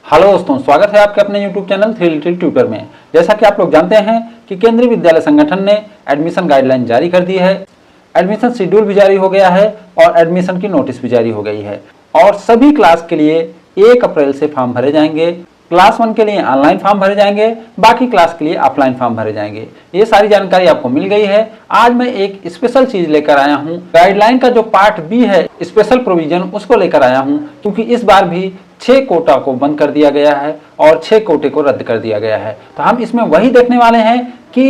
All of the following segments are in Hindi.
हेलो दोस्तों, स्वागत है आपके अपने YouTube channel three little tutor में। जैसा कि आप लोग जानते हैं कि केंद्रीय विद्यालय संगठन ने एडमिशन गाइडलाइन जारी कर दी है, एडमिशन शेड्यूल भी जारी हो गया है और एडमिशन की नोटिस भी जारी हो गई है और सभी क्लास के लिए 1 अप्रैल से फॉर्म भरे जाएंगे। क्लास 1 के लिए ऑनलाइन फॉर्म भरे जाएंगे, बाकी क्लास के लिए ऑफलाइन फॉर्म भरे जाएंगे। ये सारी जानकारी आपको मिल गई है। आज मैं एक स्पेशल चीज लेकर आया हूँ, गाइडलाइन का जो पार्ट बी है, स्पेशल प्रोविजन, उसको लेकर आया हूँ, क्योंकि इस बार भी 6 कोटा को बंद कर दिया गया है और 6 कोटे को रद्द कर दिया गया है। तो हम इसमें वही देखने वाले हैं कि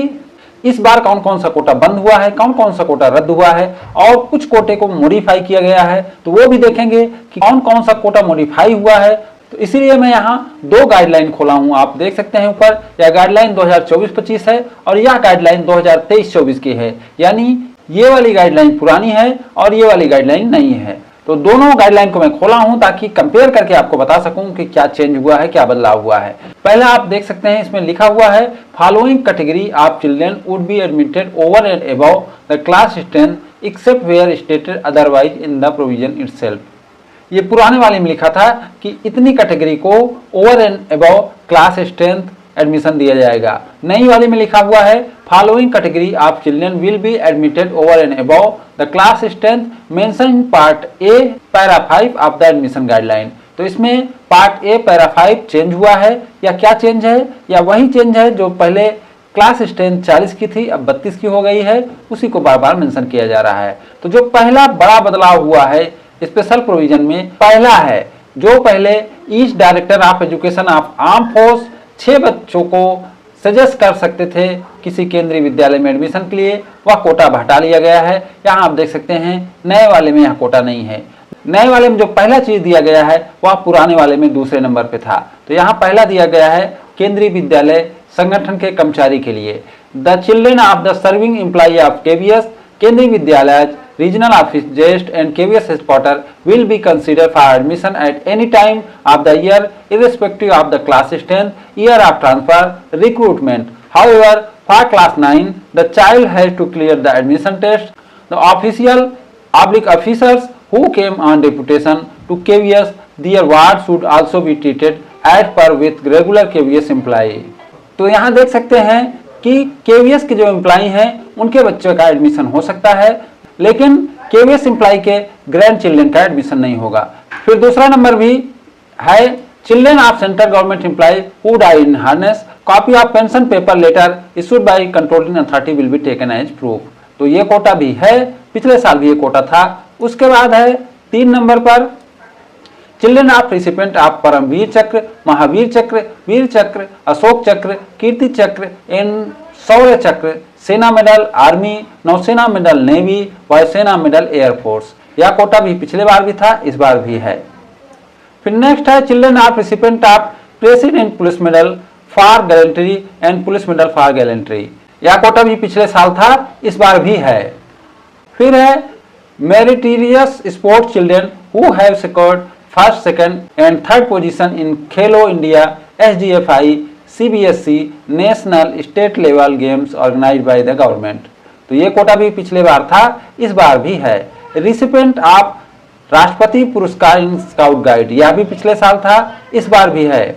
इस बार कौन कौन सा कोटा बंद हुआ है, कौन कौन सा कोटा रद्द हुआ है और कुछ कोटे को मॉडिफाई किया गया है, तो वो भी देखेंगे कि कौन कौन सा कोटा मॉडिफाई हुआ है। तो इसीलिए मैं यहाँ 2 गाइडलाइन खोला हूँ, आप देख सकते हैं ऊपर। यह गाइडलाइन 2024-25 है और यह गाइडलाइन 2023-24 की है, यानी ये वाली गाइडलाइन पुरानी है और ये वाली गाइडलाइन नई है। तो दोनों गाइडलाइन को मैं खोला हूं ताकि कंपेयर करके आपको बता सकूं कि क्या चेंज हुआ है, क्या बदलाव हुआ है। पहला आप देख सकते हैं, इसमें लिखा हुआ है following category of children would be admitted over and above the class strength except where stated otherwise in the provision itself. ये पुराने वाले में लिखा था कि इतनी कैटेगरी को over and above class strength admission दिया जाएगा। नई वाले में लिखा हुआ है following category of children will be admitted over and above the class strength mention in part A para 5 of the admission guideline. तो इसमें पार्ट ए पैरा 5 चेंज हुआ है या क्या चेंज है, या वही चेंज है जो पहले क्लास स्ट्रेंथ 40 की थी अब 32 की हो गई है, उसी को बार बार मेंशन किया जा रहा है। तो जो पहला बड़ा बदलाव हुआ है स्पेशल प्रोविजन में, पहला है जो पहले east director of education of arm force 6 बच्चों को सजेस्ट कर सकते थे किसी केंद्रीय विद्यालय में एडमिशन के लिए, वह कोटा हटा लिया गया है। यहाँ आप देख सकते हैं नए वाले में यह कोटा नहीं है। नए वाले में जो पहला चीज दिया गया है वह पुराने वाले में दूसरे नंबर पे था। तो यहाँ पहला दिया गया है केंद्रीय विद्यालय संगठन के कर्मचारी के लिए, the children of the serving employee of KVS केंद्रीय विद्यालय regional office GEST and KVS headquarter will be considered for admission at any time of the year irrespective of the class strength, year of transfer, recruitment. However, for class 9 the child has to clear the admission test. The officers who came on deputation to KVS, their ward should also be treated as per with regular KVS employee. तो यहाँ देख सकते हैं कि KVS के जो एम्प्लॉई हैं उनके बच्चों का एडमिशन हो सकता है, लेकिन केवीएस एम्प्लॉय के ग्रैंड चिल्ड्रन का एडमिशन नहीं होगा। फिर दूसरा नंबर भी है children of central government employ who die in harness, copy of pension paper letter issued by controlling authority will be taken as proof. तो ये कोटा भी है, पिछले साल भी ये कोटा था। उसके बाद है 3 नंबर पर children of recipient of Paramvir Chakra, Mahavir चक्र, वीर चक्र, अशोक चक्र, कीर्ति चक्र एंड शौर्य चक्र, सेना मेडल आर्मी, नौसेना मेडल नेवी, वायुसेना मेडल एयरफोर्स। यह कोटा भी पिछले बार भी था, इस बार भी है। फिर नेक्स्ट है children of recipient of president police medal for gallantry and police medal for gallantry. यह कोटा भी पिछले साल था, इस बार भी है। फिर है meritorious sports children who have secured first, second and third position in Khelo India SDFI CBSE national state level games organised by the government. तो ये कोटा भी पिछले बार था, इस बार भी है। रिसिपेंट ऑफ राष्ट्रपति पुरस्कार इन स्काउट गाइड, यह भी पिछले साल था, इस बार भी है।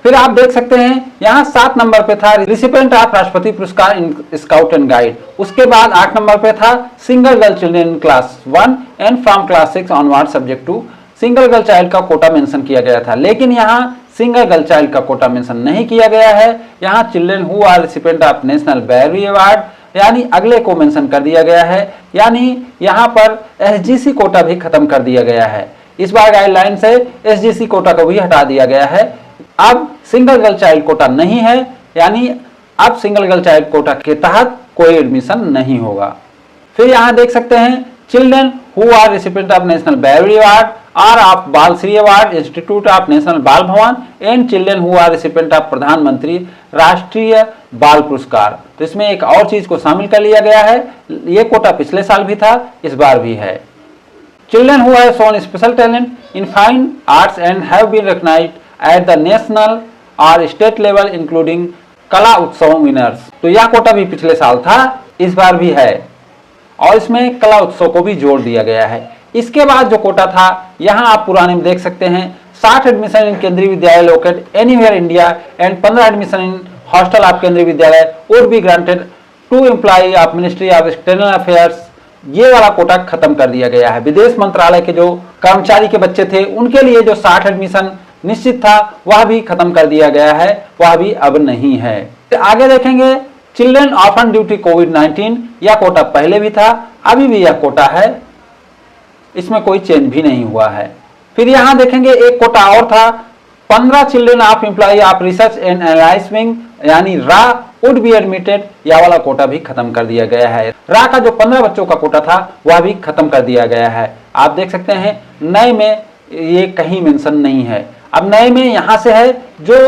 फिर आप देख सकते हैं यहाँ 7 नंबर पे था रिसिपेंट ऑफ राष्ट्रपति पुरस्कार इन स्काउट एंड गाइड। उसके बाद 8 नंबर पे था single girl children in class 1 and from class 6 onward subject to. Single girl child का कोटा मेंशन किया गया था, लेकिन यहाँ सिंगल गर्ल चाइल्ड का कोटा मेंशन नहीं किया गया है। यहाँ children who are recipient of national bravery award, यानी अगले को मेंशन कर दिया गया है, यानी यहाँ पर SGC कोटा भी खत्म कर दिया गया है। इस बार गाइडलाइन से SGC कोटा को भी हटा दिया गया है। अब सिंगल गर्ल चाइल्ड कोटा नहीं है, यानी अब सिंगल गर्ल चाइल्ड कोटा के तहत कोई एडमिशन नहीं होगा। फिर यहाँ देख सकते हैं children who are recipient of national bravery award or of Bal Shri award institute of national Bal Bhavan and children who are recipient of प्रधानमंत्री राष्ट्रीय बाल पुरस्कार। तो इसमें एक और चीज को शामिल कर लिया गया है, ये कोटा पिछले साल भी था, इस बार भी है। Children who have shown special talent in fine arts and have been recognized at the national और state level including Kala Utsav winners. तो यह कोटा भी पिछले साल था, इस बार भी है और इसमें कला उत्सव को भी जोड़ दिया गया है। इसके बाद जो कोटा था, यहाँ आप पुराने में देख सकते हैं 60 admission in Kendriya Vidyalaya locate anywhere India and 15 admission in hostel of Kendriya Vidyalaya would be granted to employee of ministry of external affairs. ये वाला कोटा खत्म कर दिया गया है। विदेश मंत्रालय के जो कर्मचारी के बच्चे थे उनके लिए जो 60 एडमिशन निश्चित था वह भी खत्म कर दिया गया है, वह भी अब नहीं है। आगे देखेंगे चिल्ड्रन ऑर्फन ड्यू टू कोविड-19, यह कोटा पहले भी था, अभी भी यह कोटा है, इसमें कोई चेंज भी नहीं हुआ है। फिर यहां देखेंगे एक कोटा और था, 15 children of employee of research and analysis wing यानी रा वुड बी एडमिटेड, यह वाला कोटा भी खत्म कर दिया गया है। रा का जो 15 बच्चों का कोटा था वह भी खत्म कर दिया गया है। आप देख सकते हैं नए में ये कहीं मेंशन नहीं है। अब नए में यहां से है जो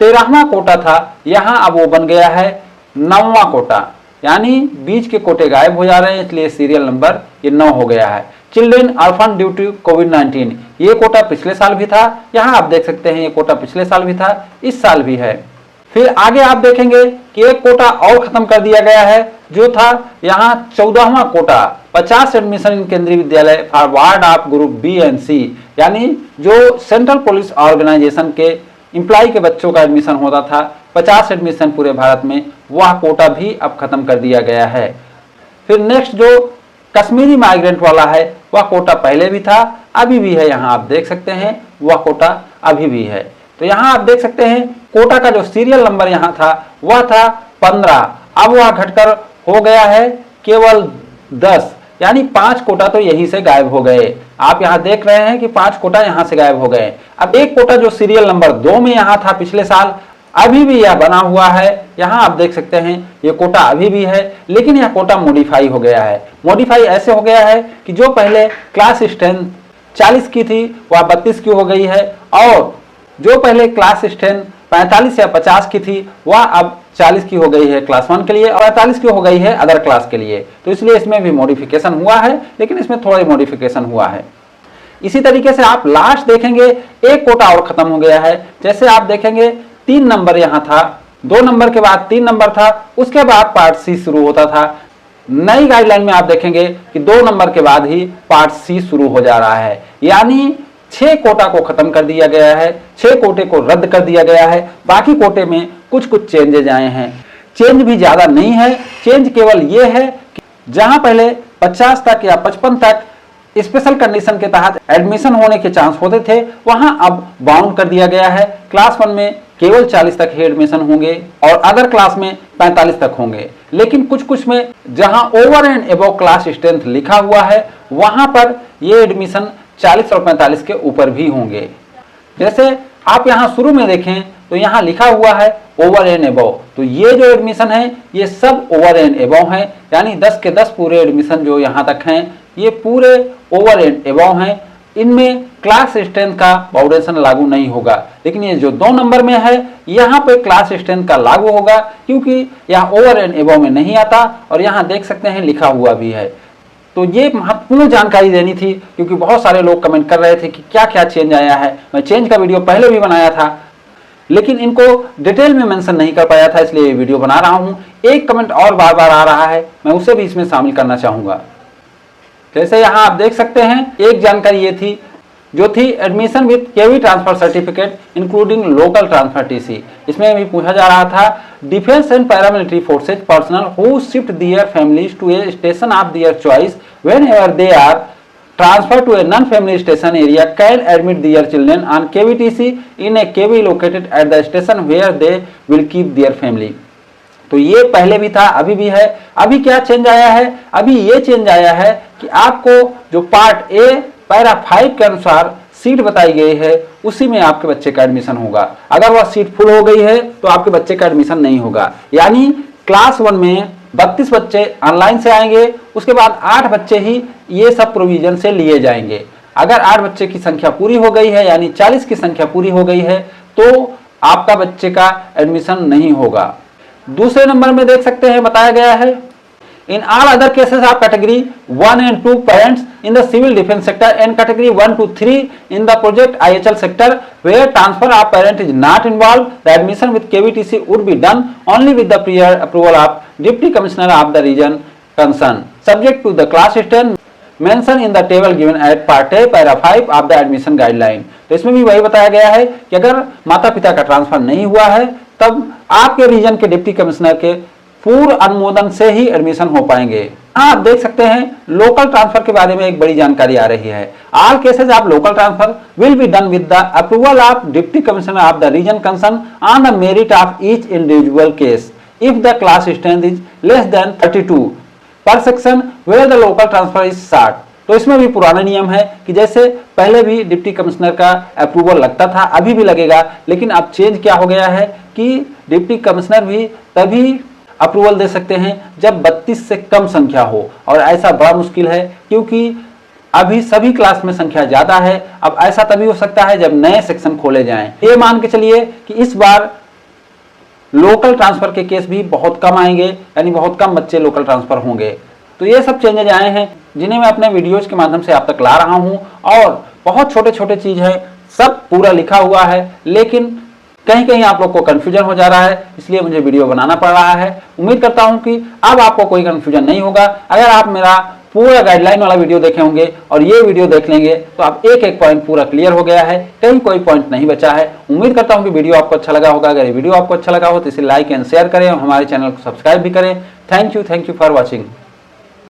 13वां कोटा था, यहां अब वो बन गया है 9वां कोटा, यानी बीच के कोटे गायब हो जा रहे हैं, इसलिए सीरियल नंबर ये 9 हो गया है। चिल्ड्रन ऑर्फन ड्यू टू कोविड-19, ये कोटा पिछले साल भी था, यहां आप देख सकते हैं ये कोटा पिछले साल भी था, इस साल भी है। फिर आगे आप देखेंगे कि एक कोटा और खत्म कर दिया गया है जो था यहाँ 14वां Kota, 50 admission in Kendriya Vidyalaya for ward of group B and C, यानी जो सेंट्रल पुलिस ऑर्गेनाइजेशन के एम्प्लॉय के बच्चों का एडमिशन होता था 50 एडमिशन पूरे भारत में, वह कोटा भी अब खत्म कर दिया गया है। फिर नेक्स्ट जो कश्मीरी माइग्रेंट वाला है वह कोटा पहले भी था, अभी भी है, यहाँ आप देख सकते हैं वह कोटा अभी भी है। तो यहाँ आप देख सकते हैं कोटा का जो सीरियल नंबर यहाँ था वह था 15, अब वह घटकर हो गया है केवल 10, यानी 5 कोटा तो यहीं से गायब हो गए। आप यहाँ देख रहे हैं कि 5 कोटा यहाँ से गायब हो गए। अब एक कोटा जो सीरियल नंबर 2 में यहाँ था पिछले साल, अभी भी यह बना हुआ है, यहाँ आप देख सकते हैं ये कोटा अभी भी है, लेकिन यह कोटा मॉडिफाई हो गया है। मॉडिफाई ऐसे हो गया है कि जो पहले क्लास स्ट्रेंथ 40 की थी वह 32 की हो गई है, और जो पहले क्लास स्ट्रेंथ 45 या 50 की थी वह अब 40 की हो गई है क्लास 1 के लिए, और 45 की हो गई है अदर क्लास के लिए। तो इसलिए इसमें भी मॉडिफिकेशन हुआ है, लेकिन इसमें थोड़ा ही मॉडिफिकेशन हुआ है। इसी तरीके से आप लास्ट देखेंगे एक कोटा और खत्म हो गया है। जैसे आप देखेंगे 3 नंबर यहाँ था, 2 नंबर के बाद 3 नंबर था, उसके बाद पार्ट सी शुरू होता था। नई गाइडलाइन में आप देखेंगे कि 2 नंबर के बाद ही पार्ट सी शुरू हो जा रहा है, यानी 6 कोटा को खत्म कर दिया गया है, 6 कोटे को रद्द कर दिया गया है। बाकी कोटे में कुछ कुछ चेंजेज आए हैं, चेंज भी ज्यादा नहीं है। चेंज केवल ये है कि जहां पहले 50 तक या 55 तक स्पेशल कंडीशन के तहत एडमिशन होने के चांस होते थे, वहां अब बाउंड कर दिया गया है। क्लास 1 में केवल 40 तक ही एडमिशन होंगे और अदर क्लास में 45 तक होंगे। लेकिन कुछ कुछ में जहां over and above class strength लिखा हुआ है वहां पर ये एडमिशन 40 और 45 के ऊपर भी होंगे। जैसे आप यहाँ शुरू में देखें तो यहाँ लिखा हुआ है ओवर एंड एबव, तो ये जो एडमिशन है ये सब ओवर एंड एबव हैं, यानी 10 के 10 पूरे एडमिशन जो यहाँ तक हैं ये पूरे ओवर एंड एबव हैं। इनमें क्लास स्ट्रेंथ का बाउंडेशन लागू नहीं होगा, लेकिन ये जो 2 नंबर में है यहाँ पे क्लास स्ट्रेंथ का लागू होगा, क्योंकि यहाँ ओवर एंड एबव में नहीं आता, और यहाँ देख सकते हैं लिखा हुआ भी है। तो ये महत्वपूर्ण जानकारी देनी थी, क्योंकि बहुत सारे लोग कमेंट कर रहे थे कि क्या क्या चेंज आया है। मैं चेंज का वीडियो पहले भी बनाया था, लेकिन इनको डिटेल में मेंशन नहीं कर पाया था, इसलिए ये वीडियो बना रहा हूं। एक कमेंट और बार बार आ रहा है, मैं उसे भी इसमें शामिल करना चाहूंगा। जैसे यहाँ आप देख सकते हैं एक जानकारी ये थी जो थी admission with KV transfer certificate including local transfer TC. इसमें भी पूछा जा रहा था defence and paramilitary forces personal who shift their families to a station of their choice whenever they are transfer to a non-family station area can admit their children on KVTC in a KV located at the station where they will keep their family। तो ये पहले भी था, अभी भी है। अभी क्या चेंज आया है? अभी ये चेंज आया है कि आपको जो पार्ट ए पैरा 5 के अनुसार सीट बताई गई है उसी में आपके बच्चे का एडमिशन होगा। अगर वह सीट फुल हो गई है तो आपके बच्चे का एडमिशन नहीं होगा। यानी क्लास 1 में 32 बच्चे ऑनलाइन से आएंगे, उसके बाद 8 बच्चे ही ये सब प्रोविजन से लिए जाएंगे। अगर 8 बच्चे की संख्या पूरी हो गई है, यानी 40 की संख्या पूरी हो गई है, तो आपका बच्चे का एडमिशन नहीं होगा। दूसरे नंबर में देख सकते हैं बताया गया है in all other cases of category 1 and 2 parents in the civil defence sector and category 1 to 3 in the project IHL sector where transfer of parent is not involved, the admission with KVTC would be done only with the prior approval of Deputy Commissioner of the region concerned, subject to the class strength mention in the table given at part A para 5 of the admission guideline. तो इसमें भी वही बताया गया है कि अगर माता पिता का ट्रांसफर नहीं हुआ है तब आपके रीजन के डिप्टी कमिश्नर के पूर्व अनुमोदन से ही एडमिशन हो पाएंगे। आप देख सकते हैं लोकल ट्रांसफर के बारे में एक बड़ी जानकारी आ रही है। All cases of local transfer will be done with the approval of deputy commissioner of the region concern on the merit of each individual case if the class strength is less than 32 per section where the local transfer is short. तो इसमें भी पुराना नियम है कि जैसे पहले भी डिप्टी कमिश्नर का अप्रूवल लगता था, अभी भी लगेगा, लेकिन अब चेंज क्या हो गया है कि डिप्टी कमिश्नर भी तभी अप्रूवल दे सकते हैं जब 32 से कम संख्या हो, और ऐसा बड़ा मुश्किल है क्योंकि अभी सभी क्लास में संख्या ज्यादा है। अब ऐसा तभी हो सकता है जब नए सेक्शन खोले जाएं। ये मान के चलिए कि इस बार लोकल ट्रांसफर के केस भी बहुत कम आएंगे, यानी बहुत कम बच्चे लोकल ट्रांसफर होंगे। तो ये सब चेंजेज आए हैं जिन्हें मैं अपने वीडियोज के माध्यम से आप तक ला रहा हूं, और बहुत छोटे छोटे चीज हैं, सब पूरा लिखा हुआ है, लेकिन कहीं कहीं आप लोग को कंफ्यूजन हो जा रहा है, इसलिए मुझे वीडियो बनाना पड़ रहा है। उम्मीद करता हूं कि अब आपको कोई कंफ्यूजन नहीं होगा। अगर आप मेरा पूरा गाइडलाइन वाला वीडियो देखे होंगे और ये वीडियो देख लेंगे तो आप एक एक पॉइंट पूरा क्लियर हो गया है, कहीं कोई पॉइंट नहीं बचा है। उम्मीद करता हूं कि वीडियो आपको अच्छा लगा होगा। अगर ये वीडियो आपको अच्छा लगा हो तो इसे लाइक एंड शेयर करें और हमारे चैनल को सब्सक्राइब भी करें। Thank you for watching.